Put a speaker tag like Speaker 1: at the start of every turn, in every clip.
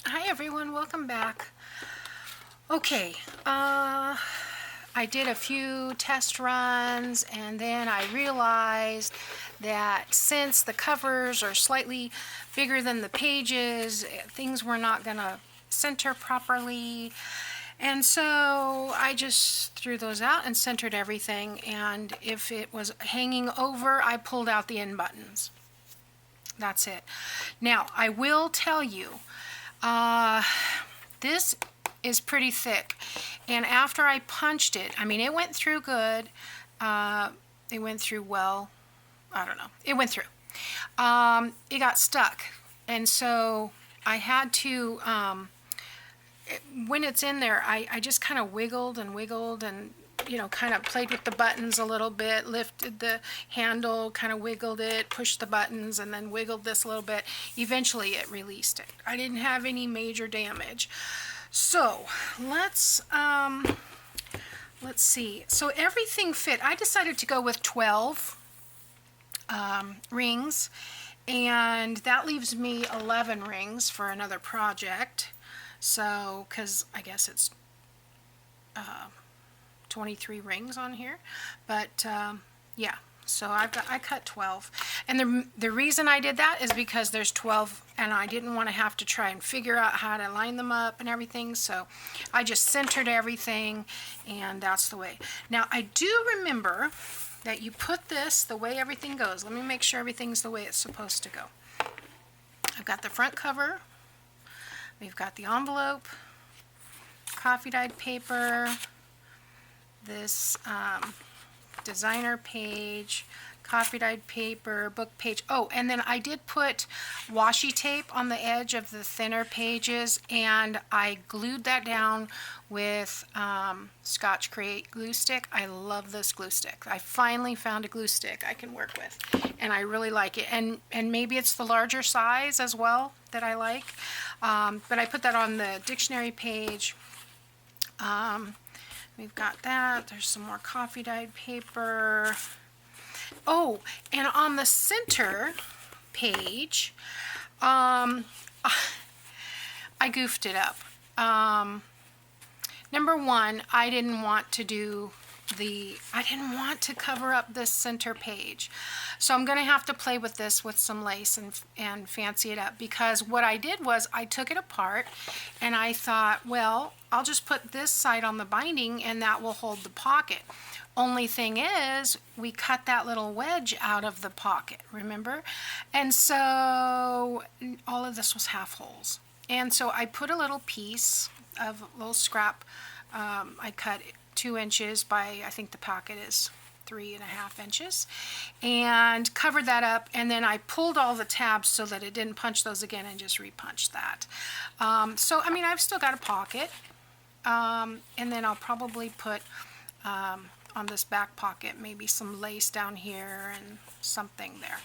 Speaker 1: Hi everyone, welcome back. Okay, I did a few test runs and then I realized that since the covers are slightly bigger than the pages, things were not going to center properly. And so I just threw those out and centered everything, and if it was hanging over, I pulled out the end buttons. That's it. Now, I will tell you, this is pretty thick, and after I punched it, I mean, it went through good. It went through well. I don't know. It went through. It got stuck, and so I had to, when it's in there, I just kind of wiggled and wiggled and kind of played with the buttons a little bit, lifted the handle, kind of wiggled it, pushed the buttons, and then wiggled this a little bit. Eventually it released it. I didn't have any major damage. So let's see. So everything fit. I decided to go with 12 rings, and that leaves me 11 rings for another project. So, because I guess it's 23 rings on here, but yeah, so I cut 12, and the reason I did that is because there's 12 and I didn't want to have to try and figure out how to line them up and everything, so I just centered everything, and that's the way. Now I do remember that you put this the way everything goes. Let me make sure everything's the way it's supposed to go. I've got the front cover, we've got the envelope, coffee dyed paper, this designer page, coffee dyed paper, book page. Oh, and then I did put washi tape on the edge of the thinner pages, and I glued that down with Scotch Create glue stick. I love this glue stick. I finally found a glue stick I can work with, and I really like it. And maybe it's the larger size as well that I like, but I put that on the dictionary page. We've got that. There's some more coffee dyed paper. Oh, and on the center page, I goofed it up. Number one, I didn't want to cover up this center page. So I'm going to have to play with this with some lace and fancy it up, because what I did was I took it apart and I thought, well, I'll just put this side on the binding and that will hold the pocket. Only thing is, we cut that little wedge out of the pocket, remember? And so all of this was half holes. And so I put a little piece of a little scrap. I cut 2 inches by, I think the pocket is 3.5 inches, and covered that up, and then I pulled all the tabs so that it didn't punch those again and just repunched that. So I mean, I've still got a pocket, and then I'll probably put on this back pocket maybe some lace down here and something there,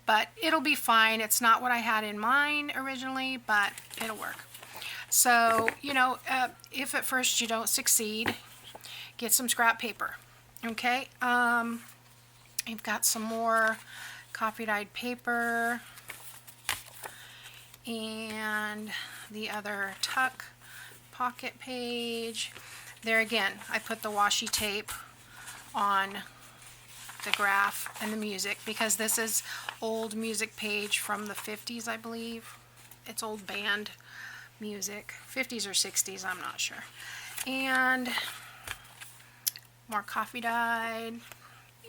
Speaker 1: but it'll be fine. It's not what I had in mind originally, but it'll work. So if at first you don't succeed, get some scrap paper. Okay, I've got some more coffee dyed paper and the other tuck pocket page. There again, I put the washi tape on the graph and the music, because this is old music page from the 50s, I believe. It's old band music, 50s or 60s, I'm not sure. And more coffee dyed,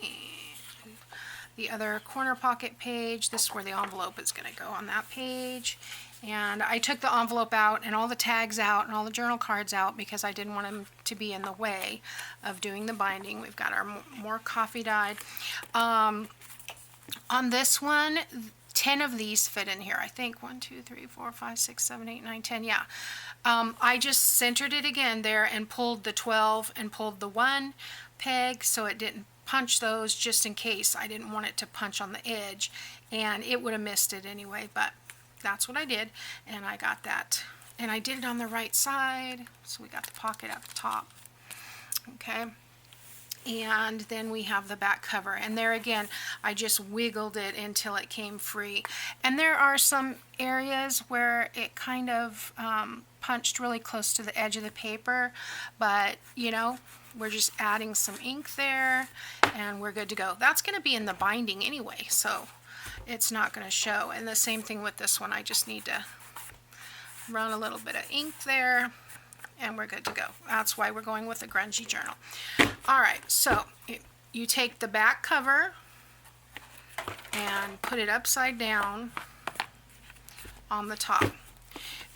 Speaker 1: and the other corner pocket page. This is where the envelope is going to go, on that page. And I took the envelope out and all the tags out and all the journal cards out because I didn't want them to be in the way of doing the binding. We've got our more coffee dyed. On this one, 10 of these fit in here. I think 1, 2, 3, 4, 5, 6, 7, 8, 9, 10. Yeah. I just centered it again there and pulled the 12 and pulled the 1 peg so it didn't punch those, just in case I didn't want it to punch on the edge, and it would have missed it anyway, but that's what I did, and I got that. And I did it on the right side, so we got the pocket at the top. Okay. And then we have the back cover, and there again I just wiggled it until it came free. And there are some areas where it kind of punched really close to the edge of the paper, but you know, we're just adding some ink there and we're good to go. That's going to be in the binding anyway, so it's not going to show. And the same thing with this one, I just need to run a little bit of ink there and we're good to go. That's why we're going with a grungy journal. Alright, so you take the back cover and put it upside down on the top,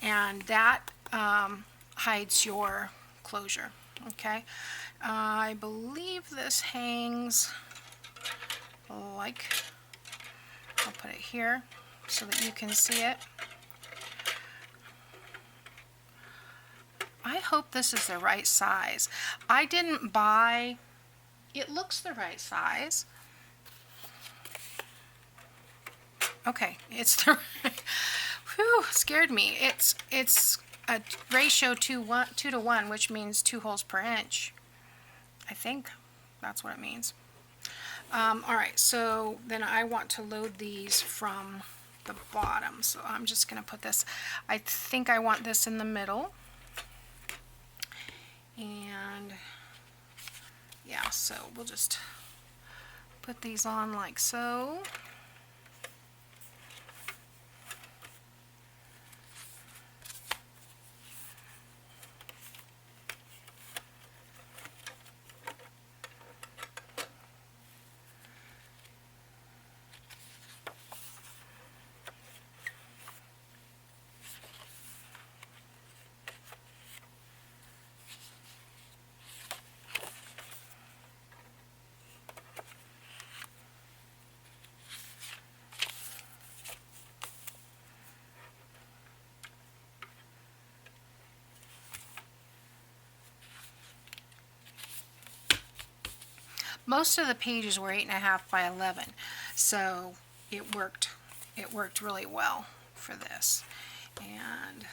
Speaker 1: and that hides your closure. Okay, I believe this hangs like, I'll put it here so that you can see it. I hope this is the right size. I didn't buy, it looks the right size. Okay, it's the right, whew, scared me. It's a ratio 2 to 1, which means 2 holes per inch. I think that's what it means. Alright, so then I want to load these from the bottom. So I'm just going to put this, I think I want this in the middle. And yeah, so we'll just put these on like so. Most of the pages were 8.5 by 11, so it worked really well for this. And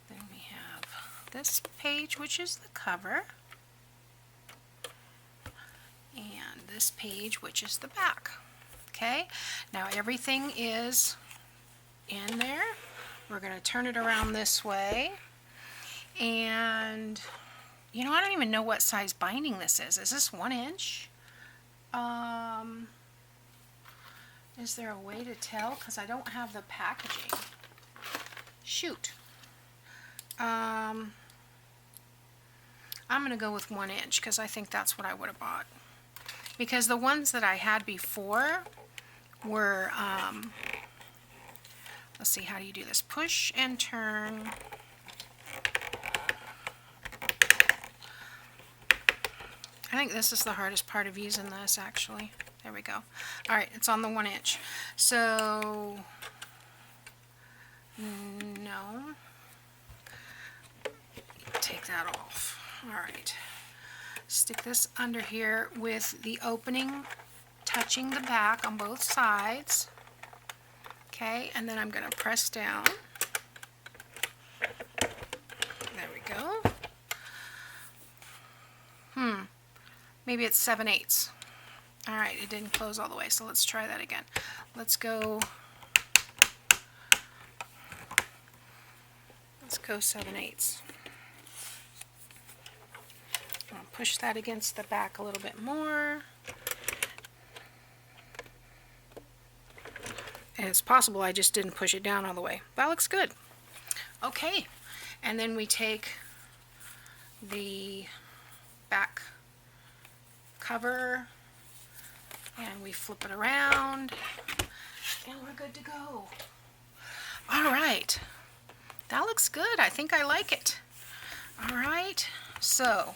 Speaker 1: then we have this page, which is the cover, and this page, which is the back. Okay, now everything is in there. We're going to turn it around this way, and you know, I don't even know what size binding this is. Is this 1 inch? Is there a way to tell? Because I don't have the packaging. Shoot. I'm going to go with 1 inch because I think that's what I would have bought. Because the ones that I had before were, let's see, how do you do this? Push and turn. I think this is the hardest part of using this, actually. There we go. Alright, it's on the 1 inch. So, no. Take that off. Alright. Stick this under here with the opening touching the back on both sides. Okay, and then I'm going to press down. There we go. Maybe it's 7/8. Alright, it didn't close all the way, so let's try that again. Let's go 7/8. I'll push that against the back a little bit more. And it's possible I just didn't push it down all the way. That looks good. Okay, and then we take the back cover and we flip it around and we're good to go. Alright, that looks good. I think I like it. Alright, so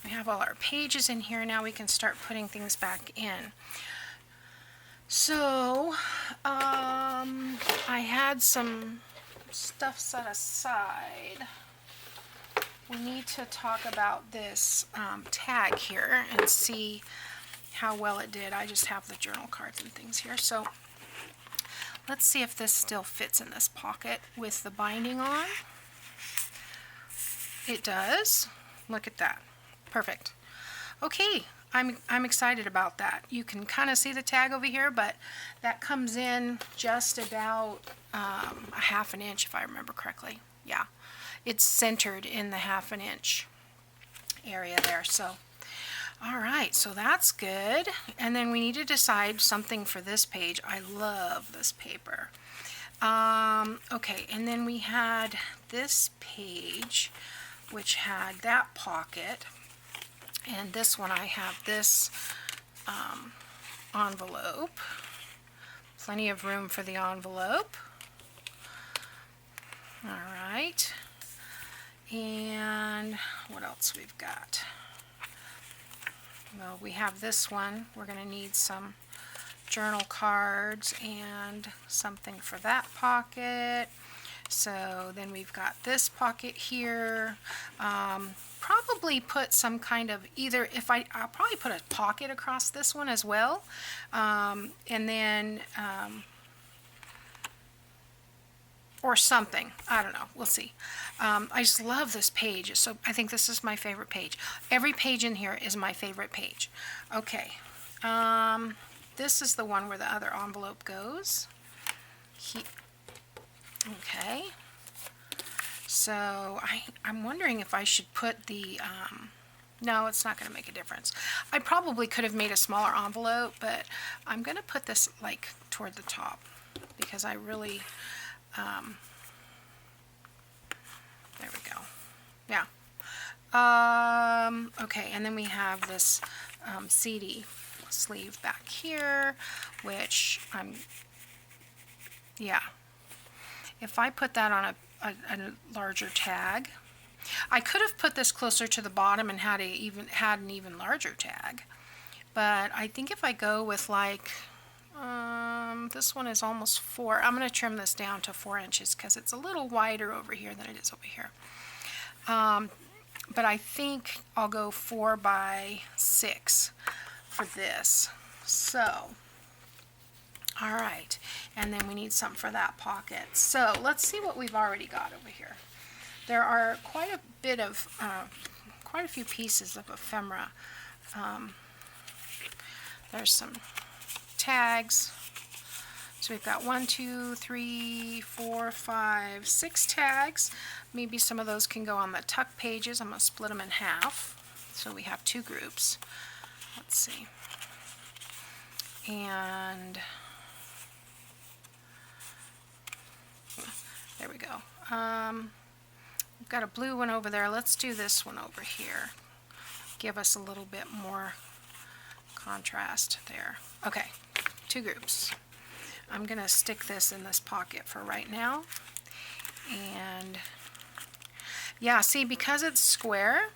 Speaker 1: we have all our pages in here. Now we can start putting things back in. So I had some stuff set aside. We need to talk about this tag here and see how well it did. I just have the journal cards and things here. So let's see if this still fits in this pocket with the binding on. It does. Look at that. Perfect. Okay, I'm excited about that. You can kind of see the tag over here, but that comes in just about a ½ inch, if I remember correctly. Yeah, it's centered in the ½ inch area there. So, all right, so that's good. And then we need to decide something for this page. I love this paper. Okay, and then we had this page, which had that pocket. And this one, I have this envelope. Plenty of room for the envelope. All right. And what else we've got? Well, we have this one. We're going to need some journal cards and something for that pocket. So then we've got this pocket here. Probably put some kind of either, I'll probably put a pocket across this one as well. And then, or something. I don't know. We'll see. I just love this page. So I think this is my favorite page. Every page in here is my favorite page. Okay. This is the one where the other envelope goes. Okay. So I'm wondering if I should put the, no, it's not going to make a difference. I probably could have made a smaller envelope, but I'm going to put this like toward the top because I really, there we go. Yeah. Okay, and then we have this CD sleeve back here, which yeah. If I put that on a larger tag, I could have put this closer to the bottom and had an even larger tag. But I think if I go with like, this one is almost 4. I'm going to trim this down to 4 inches because it's a little wider over here than it is over here. But I think I'll go 4 by 6 for this. So, all right, and then we need some for that pocket. So let's see what we've already got over here. There are quite a few pieces of ephemera. There's some tags. So we've got 1, 2, 3, 4, 5, 6 tags. Maybe some of those can go on the tuck pages. I'm going to split them in half. So we have 2 groups. Let's see. And there we go. We've got a blue one over there. Let's do this one over here. Give us a little bit more contrast there. Okay, 2 groups. I'm going to stick this in this pocket for right now. And yeah, see, because it's square,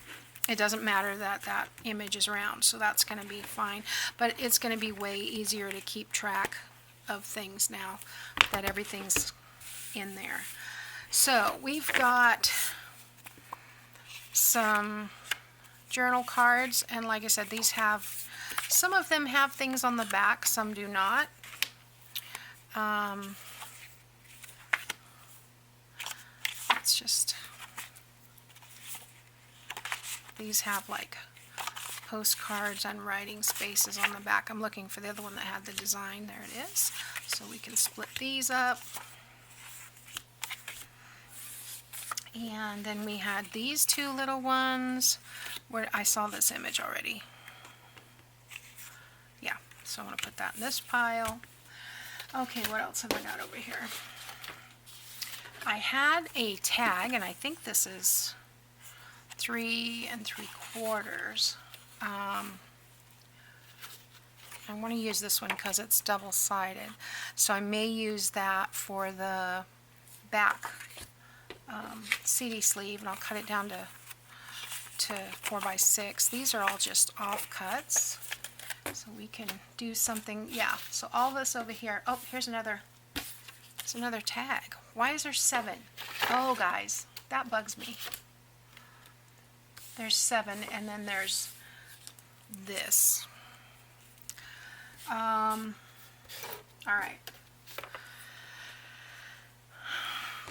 Speaker 1: it doesn't matter that that image is round, so that's going to be fine. But it's going to be way easier to keep track of things now that everything's in there. So we've got some journal cards, and like I said, these have, some of them have things on the back, some do not. It's just, these have like postcards and writing spaces on the back. I'm looking for the other one that had the design. There it is. So we can split these up. And then we had these 2 little ones where I saw this image already. Yeah, so I'm going to put that in this pile. Okay, what else have I got over here? I had a tag, and I think this is 3 3/4. I want to use this one because it's double-sided. So I may use that for the back CD sleeve, and I'll cut it down to 4 by 6. These are all just offcuts. So we can do something, yeah, so all this over here. Oh, here's another tag. Why is there 7? Oh, guys, that bugs me. There's 7, and then there's this. All right.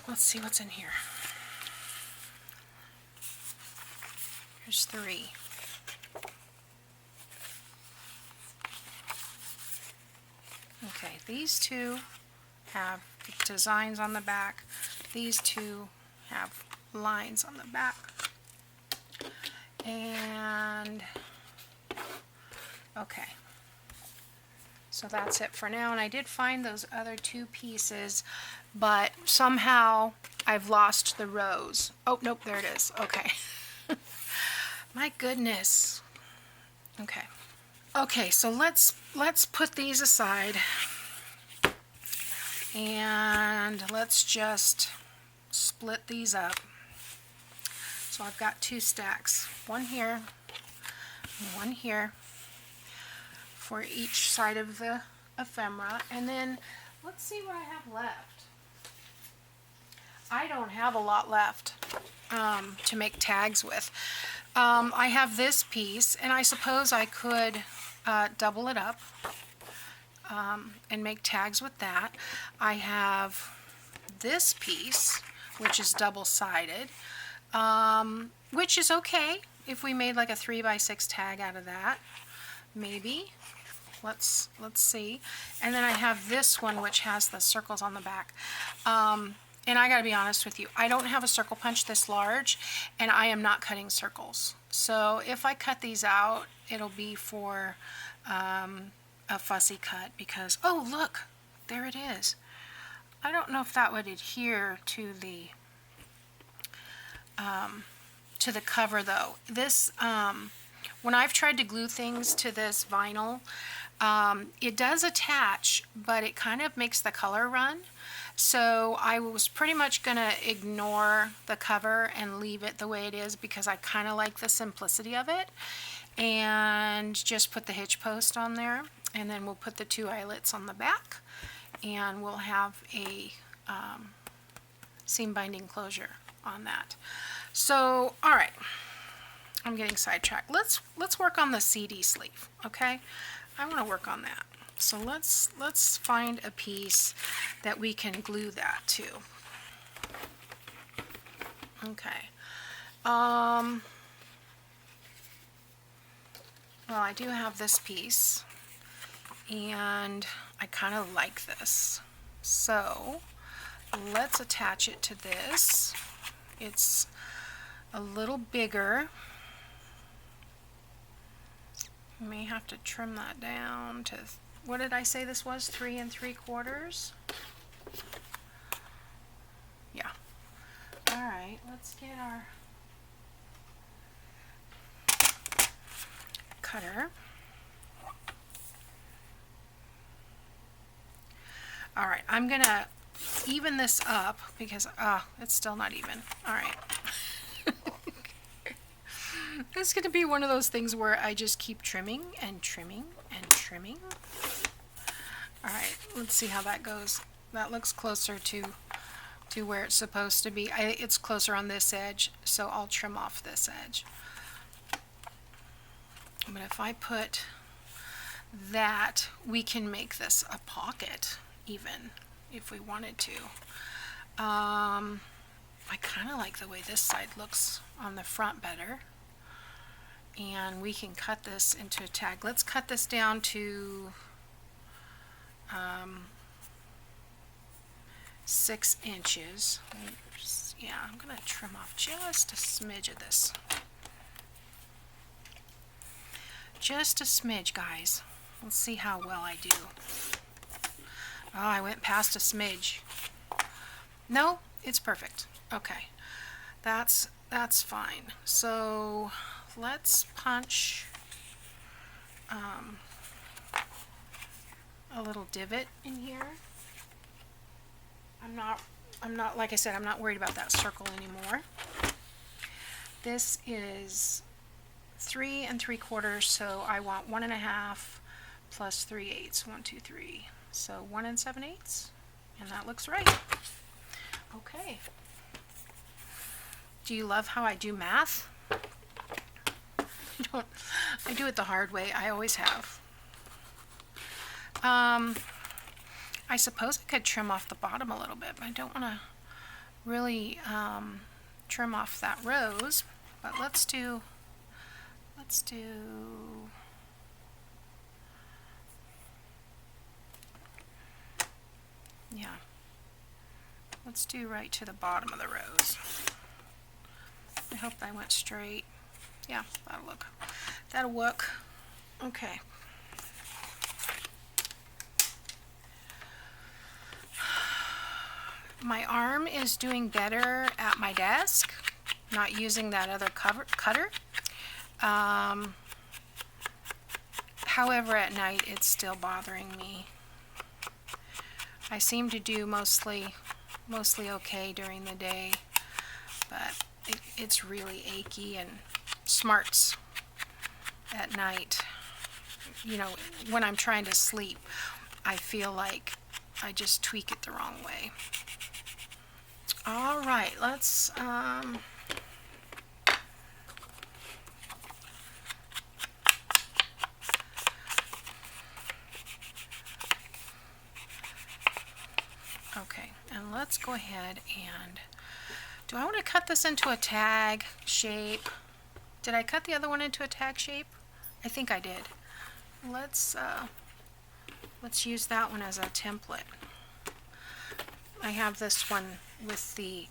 Speaker 1: Let's see what's in here. There's 3. These two have designs on the back. These two have lines on the back. And okay, so that's it for now. And I did find those other two pieces, but somehow I've lost the rose. Oh, nope, there it is. Okay. My goodness. Okay. Okay, so let's put these aside. And let's just split these up. So I've got two stacks, one here and one here for each side of the ephemera. And then let's see what I have left. I don't have a lot left to make tags with. I have this piece, and I suppose I could double it up and make tags with that. I have this piece, which is double-sided, which is okay if we made like a 3x6 tag out of that, maybe. Let's see. And then I have this one, which has the circles on the back. And I gotta be honest with you, I don't have a circle punch this large, and I am not cutting circles. So if I cut these out, it'll be for a fussy cut, because, oh look, there it is. I don't know if that would adhere to the cover though. This, when I've tried to glue things to this vinyl, it does attach, but it kind of makes the color run. So I was pretty much gonna ignore the cover and leave it the way it is, because I kind of like the simplicity of it, and just put the hitch post on there, and then we'll put the two eyelets on the back, and we'll have a seam binding closure on that. So, all right, I'm getting sidetracked. Let's work on the CD sleeve, okay? I want to work on that. So let's find a piece that we can glue that to. Okay. Well, I do have this piece, and I kind of like this. So let's attach it to this. It's a little bigger. I may have to trim that down to, what did I say this was? 3 3/4? Yeah. All right, let's get our cutter. All right, I'm gonna even this up because it's still not even. All right. It's gonna be one of those things where I just keep trimming and trimming and trimming. All right, let's see how that goes. That looks closer to where it's supposed to be. It's closer on this edge, so I'll trim off this edge. But if I put that, we can make this a pocket even if we wanted to. I kind of like the way this side looks on the front better. And we can cut this into a tag. Let's cut this down to 6 inches. Yeah, I'm going to trim off just a smidge of this. Just a smidge, guys. Let's see how well I do. Oh, I went past a smidge. No, it's perfect. Okay, that's fine. So let's punch a little divot in here. I'm not, like I said, I'm not worried about that circle anymore. This is 3 3/4, so I want 1 1/2 plus 3/8. 1, 2, 3. So 1 7/8, and that looks right. Okay. Do you love how I do math? I do it the hard way. I always have. I suppose I could trim off the bottom a little bit, but I don't want to really trim off that rose. But let's do. Yeah. Let's do right to the bottom of the rose. I hope I went straight. Yeah, that'll work. Okay. My arm is doing better at my desk, not using that other cutter. However, at night it's still bothering me. I seem to do mostly okay during the day, but it's really achy and smarts at night. You know, when I'm trying to sleep, I feel like I just tweak it the wrong way. All right, let's okay, and let's go ahead and do I want to cut this into a tag shape? Did I cut the other one into a tag shape? I think I did. Let's use that one as a template. I have this one with the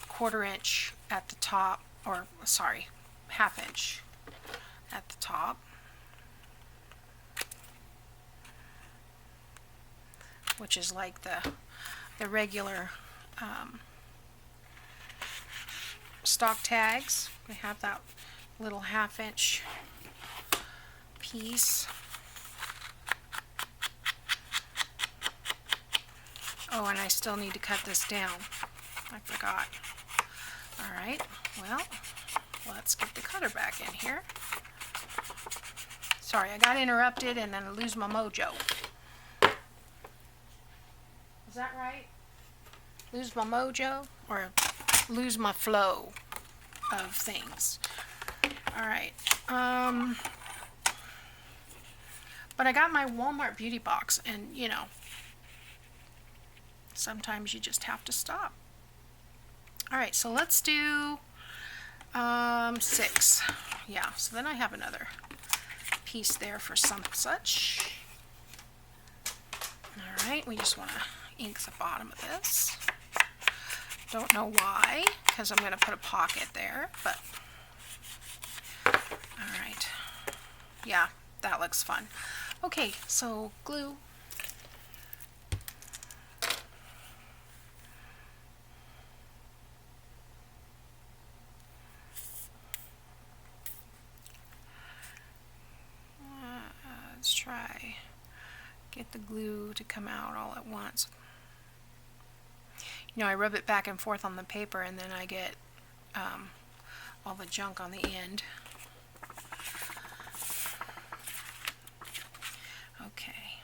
Speaker 1: 1/4 inch at the top, or sorry, 1/2 inch at the top. Which is like the regular stock tags. We have that little 1/2 inch piece. Oh, and I still need to cut this down. I forgot. All right, well, let's get the cutter back in here. Sorry, I got interrupted and then I lose my mojo. Is that right? Lose my mojo or lose my flow of things. All right. But I got my Walmart beauty box, and you know, sometimes you just have to stop. All right, so let's do 6. Yeah, so then I have another piece there for some such. All right, we just want to ink the bottom of this. Don't know why, because I'm going to put a pocket there, but all right. Yeah, that looks fun. Okay, so glue. Let's try get the glue to come out all at once. You know, I rub it back and forth on the paper, and then I get all the junk on the end. Okay.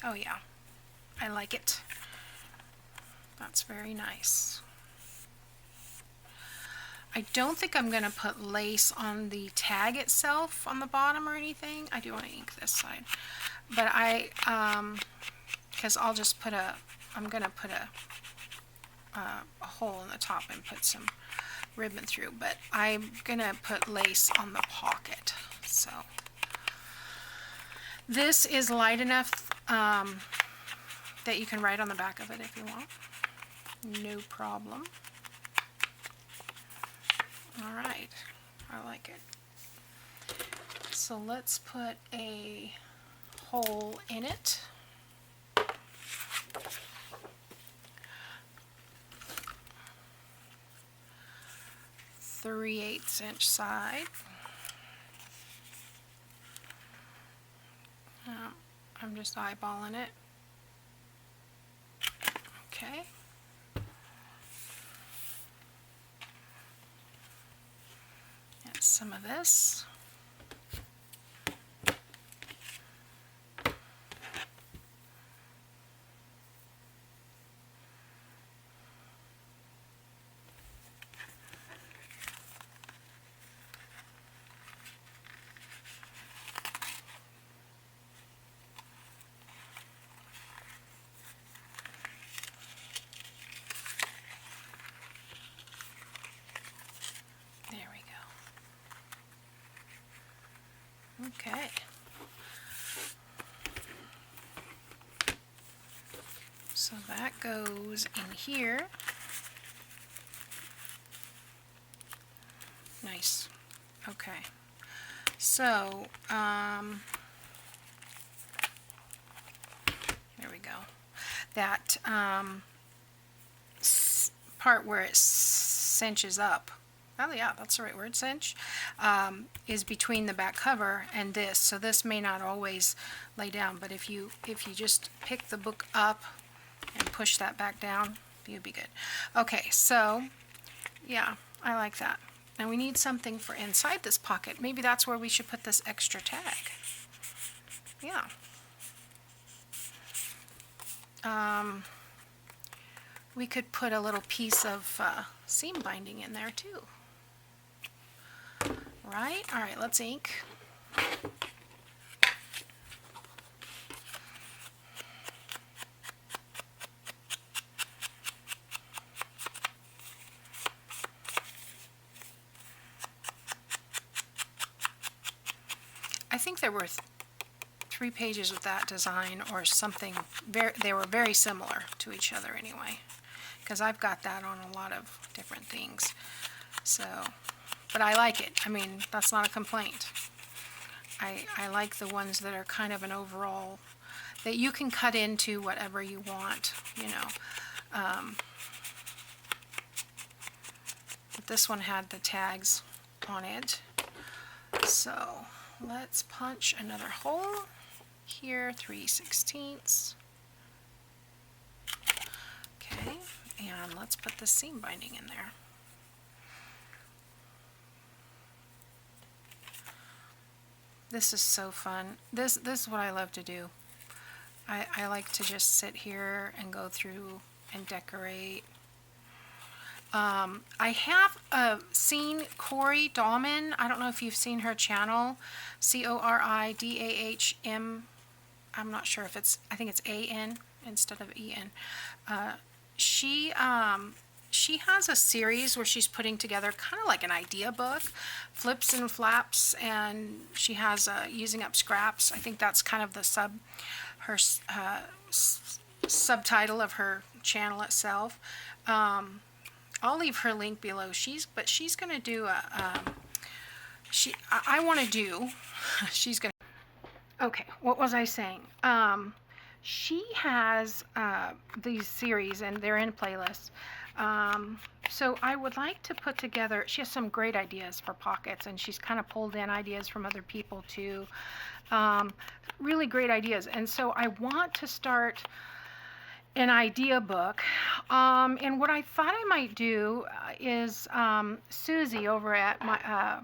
Speaker 1: Oh yeah, I like it. That's very nice. I don't think I'm going to put lace on the tag itself on the bottom or anything. I do want to ink this side, but because I'll just put I'm going to put a hole in the top and put some ribbon through, but I'm going to put lace on the pocket. So this is light enough that you can write on the back of it if you want. No problem. All right, I like it. So let's put a hole in it. .3/8 inch side. I'm just eyeballing it. Okay. And some of this. Okay. So that goes in here. Nice. Okay. So, there we go. That part where it cinches up, oh yeah, that's the right word, cinch, is between the back cover and this. So this may not always lay down, but if you just pick the book up and push that back down, you'll be good. Okay, so yeah, I like that. Now we need something for inside this pocket. Maybe that's where we should put this extra tag. Yeah. We could put a little piece of seam binding in there too. Right? All right, let's ink. I think there were 3 pages with that design or something. They were very similar to each other anyway, because I've got that on a lot of different things. So, but I like it. I mean, that's not a complaint. I like the ones that are kind of an overall, that you can cut into whatever you want, you know. But this one had the tags on it. So let's punch another hole here, 3/16. Okay, and let's put the seam binding in there. This is so fun. This is what I love to do. I like to just sit here and go through and decorate. I have seen Corey Dahlman. I don't know if you've seen her channel, CORIDAHM. I'm not sure if it's, I think it's AN instead of EN. She has a series where she's putting together kind of like an idea book, flips and flaps, and she has using up scraps. I think that's kind of the subtitle of her channel itself. I'll leave her link below. She's going to do I want to do, she's going to, okay, what was I saying? She has these series, and they're in playlists. So I would like to put together, she has some great ideas for pockets, and she's kind of pulled in ideas from other people too. Really great ideas. And so I want to start an idea book. And what I thought I might do is Susie over at my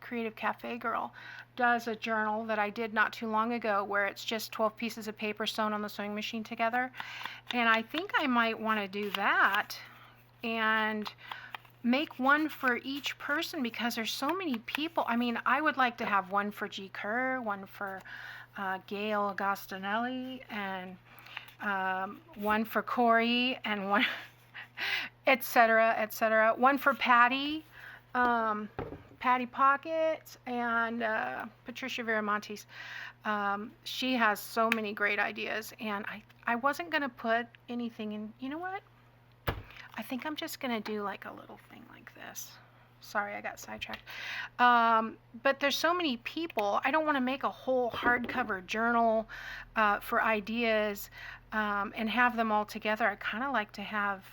Speaker 1: Creative Cafe Girl does a journal that I did not too long ago where it's just 12 pieces of paper sewn on the sewing machine together. And I think I might want to do that and make one for each person, because there's so many people. I mean, I would like to have one for G. Kerr, one for Gayle Agostinelli, and one for Corey, and one etc., etc. One for Patty, Patty Pocket, and Patricia Viramontes. She has so many great ideas, and I wasn't going to put anything in. You know what? I think I'm just going to do like a little thing like this. Sorry, I got sidetracked. But there's so many people. I don't want to make a whole hardcover journal for ideas and have them all together. I kind of like to have,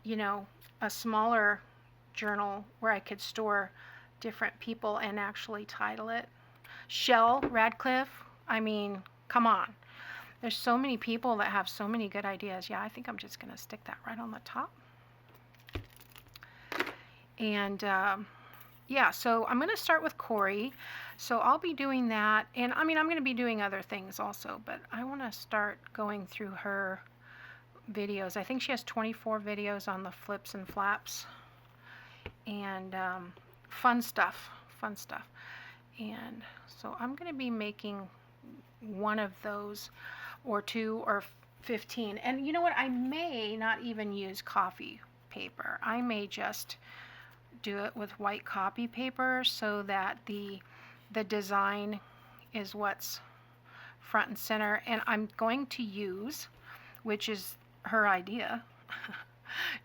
Speaker 1: you know, a smaller journal where I could store different people and actually title it. Shell Radcliffe, I mean, come on. There's so many people that have so many good ideas. Yeah, I think I'm just going to stick that right on the top. And yeah, so I'm going to start with Corey. So I'll be doing that. And I mean, I'm going to be doing other things also, but I want to start going through her videos. I think she has 24 videos on the flips and flaps. And fun stuff. And so I'm going to be making one of those, or 2 or 15. And you know what? I may not even use coffee paper. I may just do it with white copy paper so that the design is what's front and center. And I'm going to use which is her idea.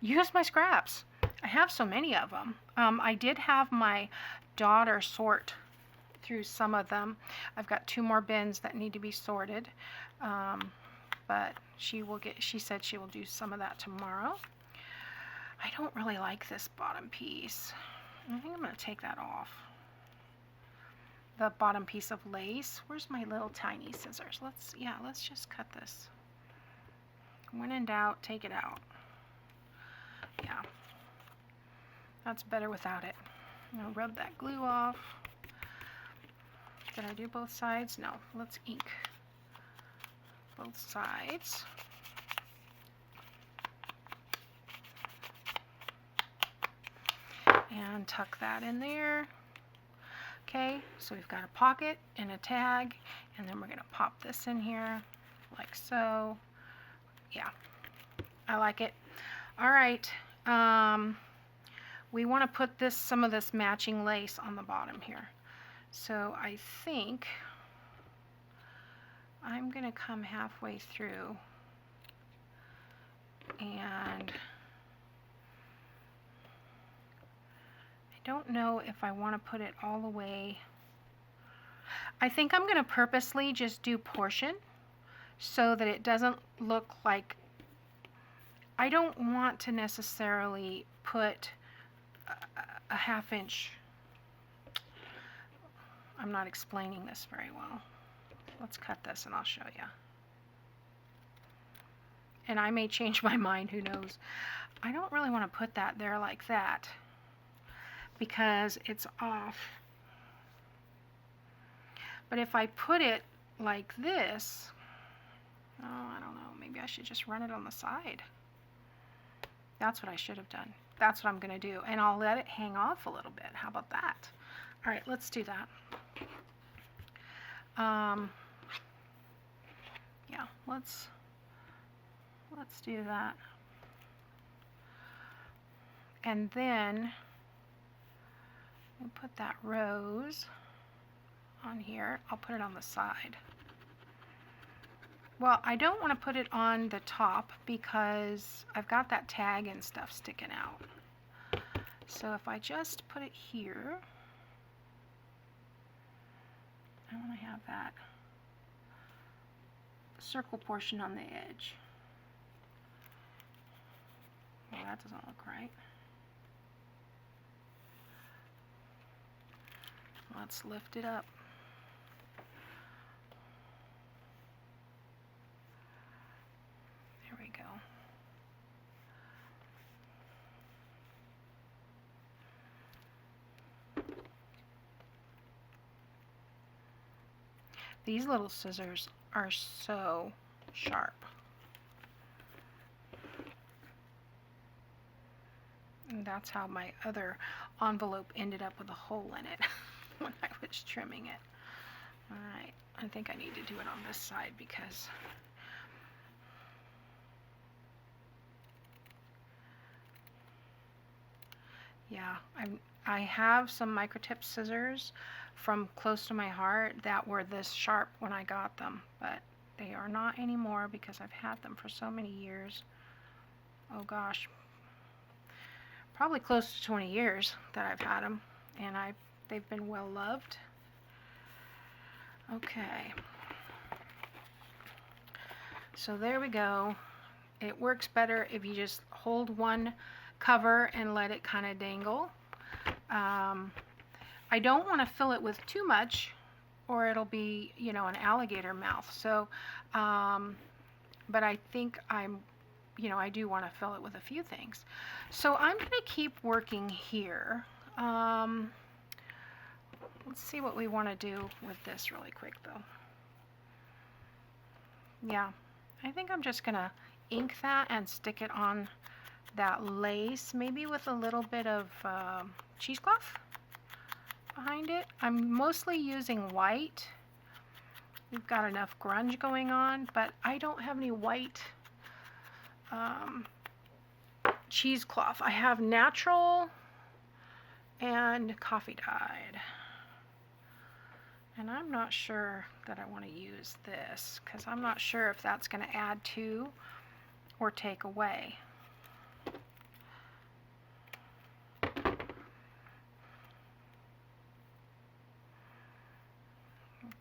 Speaker 1: Use my scraps. I have so many of them. I did have my daughter sort through some of them. I've got 2 more bins that need to be sorted, but she said she will do some of that tomorrow. I don't really like this bottom piece. I think I'm going to take that off. The bottom piece of lace. Where's my little tiny scissors? Let's just cut this. When in doubt, take it out. Yeah, that's better without it. Now rub that glue off. Did I do both sides? No. Let's ink both sides. And tuck that in there. Okay, so we've got a pocket and a tag, and then we're going to pop this in here like so. Yeah, I like it. All right, we want to put some of this matching lace on the bottom here. So I think I'm going to come halfway through and I don't know if I want to put it all the way. I think I'm going to purposely just do portion so that it doesn't look like, I don't want to necessarily put a ½ inch. I'm not explaining this very well. Let's cut this and I'll show you. And I may change my mind, who knows. I don't really want to put that there like that because it's off. But if I put it like this, oh, I don't know, maybe I should just run it on the side. That's what I should have done. That's what I'm going to do. And I'll let it hang off a little bit. How about that? All right, let's do that. Yeah, let's do that. And then we'll put that rose on here. I'll put it on the side. Well, I don't want to put it on the top because I've got that tag and stuff sticking out. So if I just put it here, I want to have that circle portion on the edge. Well, that doesn't look right. Let's lift it up. There we go. These little scissors are so sharp. And that's how my other envelope ended up with a hole in it when I was trimming it. All right, I think I need to do it on this side because yeah, I have some microtip scissors from close to my heart that were this sharp when I got them, but they are not anymore because I've had them for so many years. Oh gosh, probably close to 20 years that I've had them, and they've been well loved. Okay, so there we go. It works better if you just hold one cover and let it kind of dangle. I don't want to fill it with too much or it'll be, you know, an alligator mouth. So, but I think I do want to fill it with a few things. So I'm going to keep working here. Let's see what we want to do with this really quick though. Yeah, I think I'm just going to ink that and stick it on that lace, maybe with a little bit of cheesecloth behind it. I'm mostly using white. We've got enough grunge going on, but I don't have any white cheesecloth. I have natural and coffee dyed. And I'm not sure that I want to use this because I'm not sure if that's going to add to or take away.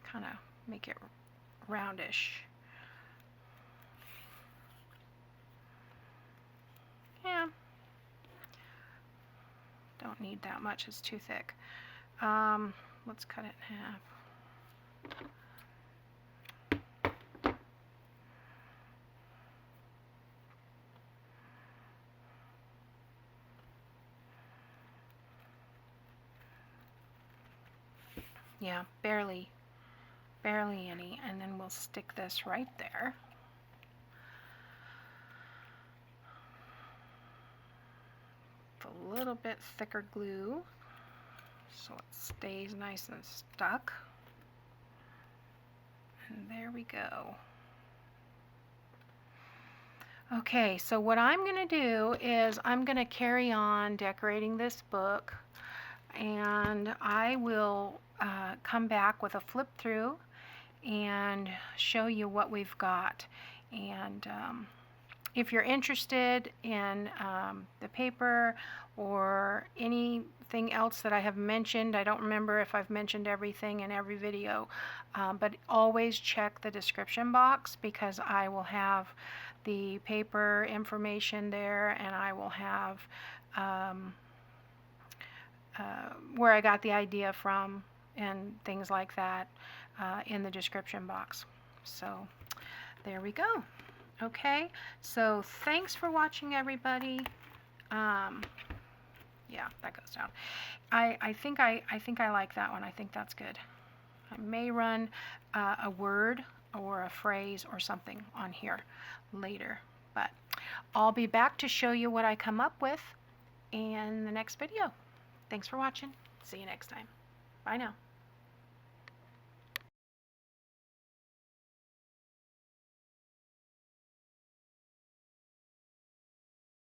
Speaker 1: Kind of make it roundish. Yeah. Don't need that much, it's too thick. Let's cut it in half. Yeah, barely any, and then we'll stick this right there. With a little bit thicker glue so it stays nice and stuck. And there we go. Okay, so what I'm going to do is I'm going to carry on decorating this book, and I will come back with a flip through and show you what we've got. And if you're interested in the paper or anything else that I have mentioned, I don't remember if I've mentioned everything in every video, but always check the description box, because I will have the paper information there, and I will have where I got the idea from and things like that in the description box. So there we go. Okay, so thanks for watching, everybody. Yeah, that goes down. I think I like that one. I think that's good. I may run a word or a phrase or something on here later, but I'll be back to show you what I come up with in the next video. Thanks for watching. See you next time. Bye now.